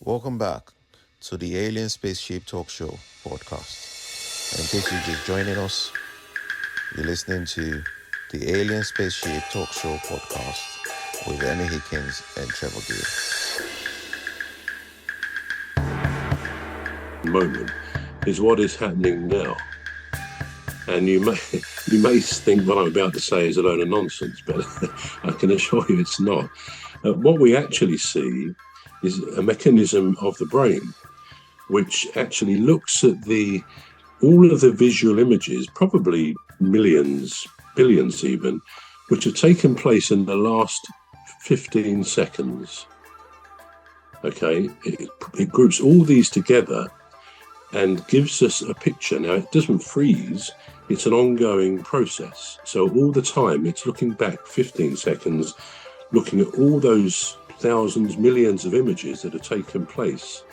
Welcome back to the Alien Spaceship Talk Show podcast. And in case you're just joining us, you're listening to the Alien Spaceship Talk Show podcast with Emmy, Hikins, and Trevor. Moment is what is happening now. And you may think what I'm about to say is a load of nonsense, but I can assure you it's not. What we actually see is a mechanism of the brain, which actually looks at all of the visual images, probably millions, billions even, which have taken place in the last 15 seconds. Okay, it groups all these together and gives us a picture. Now, it doesn't freeze, it's an ongoing process. So all the time, it's looking back 15 seconds, looking at all those thousands, millions of images that have taken place,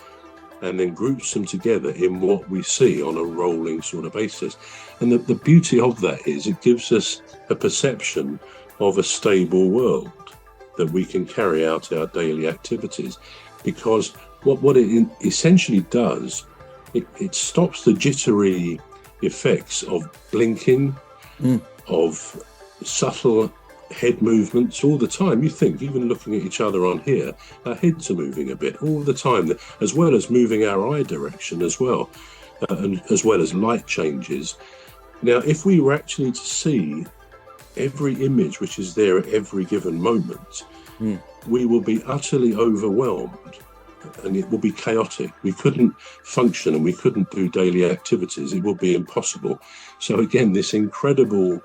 and then groups them together in what we see on a rolling sort of basis. And the beauty of that is it gives us a perception of a stable world that we can carry out our daily activities. Because what it essentially does, it stops the jittery effects of blinking, of subtle head movements all the time. You think, even looking at each other on here, our heads are moving a bit all the time, as well as moving our eye direction as well, and as well as light changes. Now, if we were actually to see every image which is there at every given moment, we will be utterly overwhelmed. And it will be chaotic. We couldn't function and we couldn't do daily activities. It would be impossible. So again, this incredible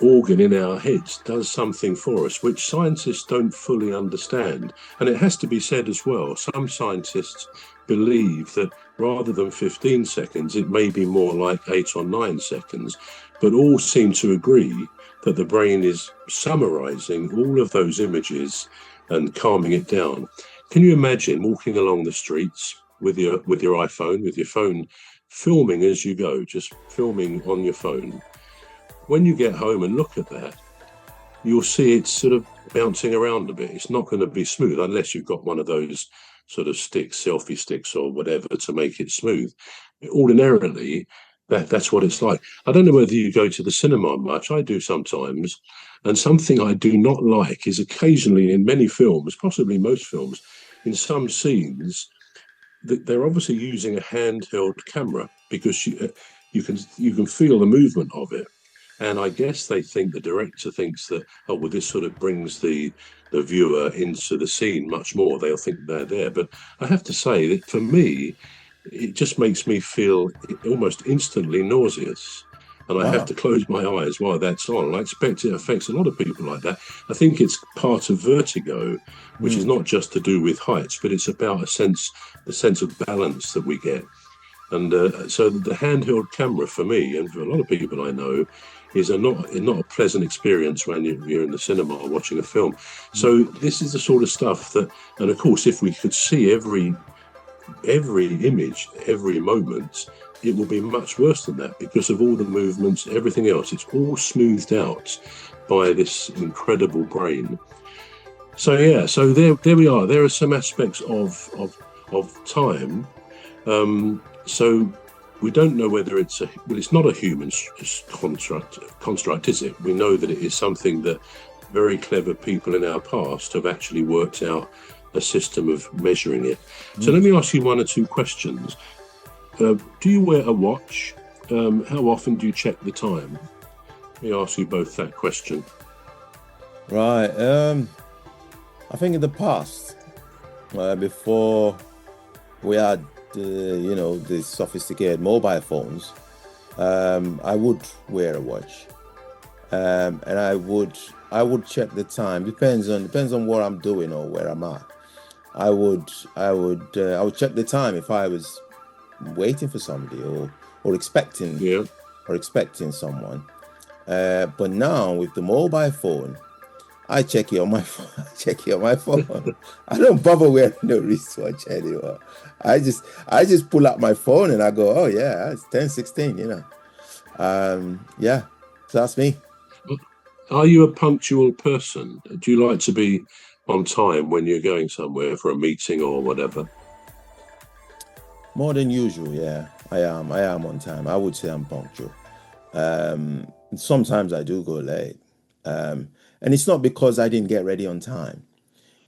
organ in our heads does something for us, which scientists don't fully understand. And it has to be said as well, some scientists believe that rather than 15 seconds, it may be more like 8 or 9 seconds. But all seem to agree that the brain is summarizing all of those images and calming it down. Can you imagine walking along the streets with your iPhone, with your phone, filming as you go, just filming on your phone? When you get home and look at that, you'll see it's sort of bouncing around a bit. It's not going to be smooth unless you've got one of those sort of sticks, selfie sticks or whatever, to make it smooth. Ordinarily, that's what it's like. I don't know whether you go to the cinema much. I do sometimes. And something I do not like is occasionally in many films, possibly most films, in some scenes, they're obviously using a handheld camera because you can feel the movement of it. And I guess the director thinks that, oh, well, this sort of brings the viewer into the scene much more. They'll think they're there. But I have to say that for me, it just makes me feel almost instantly nauseous. And I have to close my eyes while that's on. And I expect it affects a lot of people like that. I think it's part of vertigo, which is not just to do with heights, but it's about the sense of balance that we get. And so the handheld camera for me, and for a lot of people I know, is not a pleasant experience when you're in the cinema watching a film. So this is the sort of stuff that, and of course, if we could see every image, every moment, it will be much worse than that because of all the movements, everything else. It's all smoothed out by this incredible brain. So yeah, so there we are. There are some aspects of time. So we don't know whether it's not a human construct, is it? We know that it is something that very clever people in our past have actually worked out a system of measuring it. So let me ask you one or two questions. Do you wear a watch? How often do you check the time? Let me ask you both that question. Right. I think in the past, before we had the sophisticated mobile phones, I would wear a watch, and I would check the time. Depends on what I'm doing or where I'm at. I would check the time if I was waiting for somebody or expecting someone. But now with the mobile phone, I check it on my phone. I don't bother wearing no wristwatch anymore. I just pull out my phone and I go, oh yeah, it's 10:16. Yeah. So that's me. Are you a punctual person? Do you like to be on time when you're going somewhere for a meeting or whatever? More than usual, yeah. I am on time. I would say I'm punctual. Sometimes I do go late. And it's not because I didn't get ready on time.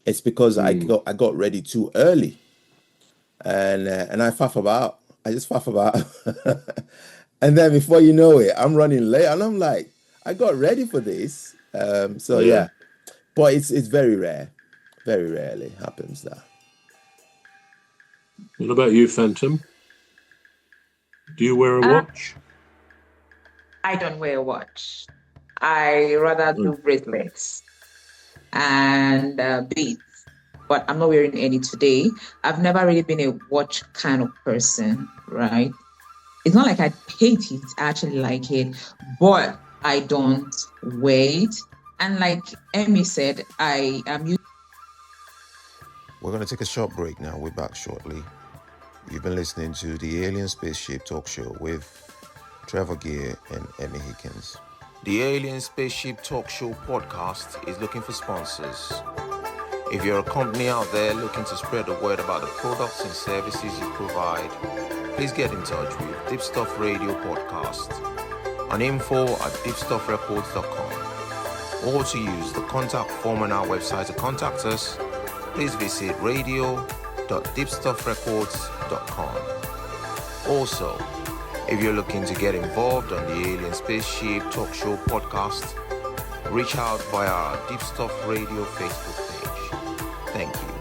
It's because I got ready too early. And I just faff about. And then before you know it, I'm running late and I'm like, I got ready for this. Yeah. But it's very rare. Very rarely happens that. What about you, Phantom? Do you wear a watch? I don't wear a watch. I rather do bracelets and beads, but I'm not wearing any today. I've never really been a watch kind of person, right? It's not like I hate it, I actually like it, but I don't wear it. And like Emmy said, I am used. We're going to take a short break now. We're back shortly. You've been listening to the Alien Spaceship Talk Show with Trevor and Emmy Hikins. The Alien Spaceship Talk Show podcast is looking for sponsors. If you're a company out there looking to spread the word about the products and services you provide, please get in touch with Deepstuff Radio Podcast on info@deepstuffrecords.com, or to use the contact form on our website to contact us, please visit radio.deepstuffrecords.com. Also, if you're looking to get involved on the Alien Spaceship Talk Show podcast, reach out via our Deepstuff Radio Facebook page. Thank you.